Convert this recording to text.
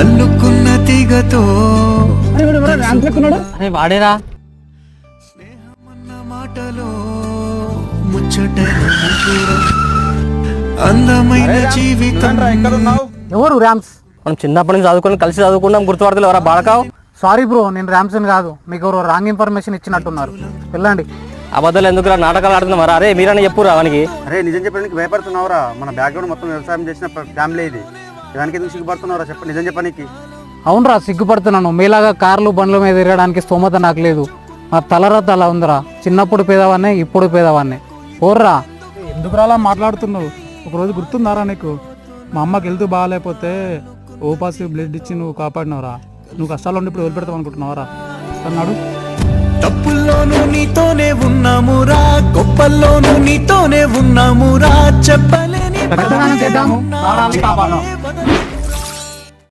అల్లుకున్న తీగతో అరే వాడేరా స్నేహమన్న మాటలో ముచ్చటైన చూడ అందమైన జీవితం. ఎవరు ర్యామ్స్? మనం చిన్నప్పటి నుంచి చదువుకుని కలిసి చదువుకున్నాం, గుర్తుపడతలు ఎవరా బాడకావు? సారీ బ్రో, నేను ర్యామ్సన్ కాదు. మీకు ఎవరో రాంగ్ ఇన్ఫర్మేషన్ ఇచ్చినట్టున్నారు. వెళ్ళండి. అబద్ధాలు ఎందుకురా, నాటకాలు ఆడుతున్నారా? అరే మీరని చెప్పురా అవనికి. అరే నిజం చెప్పడానికి భయపడుతున్నావురా? మన బ్యాక్గ్రౌండ్ మొత్తం వ్యవసాయం చేసిన ఫ్యామిలీ ఇది. దానికి ఎందుకు సిగ్గుపడుతున్నావురా? చెప్ప, నిజం చెప్పనీకి. అవునరా, సిగ్గుపడుతున్నాను. మీలాగా కార్లు బండ్ల మీద తిరగడానికి స్తోమత నాకు లేదు. నా తలరా తల ఉందిరా. చిన్నప్పుడు పేదవాన్నే, ఇప్పుడు పేదవాన్నే. ఓర్రా. ఎందుకు అలా మాట్లాడుతున్నావు? ఒకరోజు గుర్తుందారా నీకు? మా అమ్మకి హెల్త్ బాగాలేకపోతే ఓ పాజిటివ్ బ్లడ్ ఇచ్చి నువ్వు కాపాడినవరా. నువ్వు కష్టాలు ఉండి ఇప్పుడు వదిలిపెడతావు అనుకుంటున్నావరా? అన్నాడు. తప్పుల్లోనూ నీతోనే ఉన్నామురా, గొప్పల్లోనూ నీతోనే ఉన్నామురా, చెప్పలేని చేద్దాము.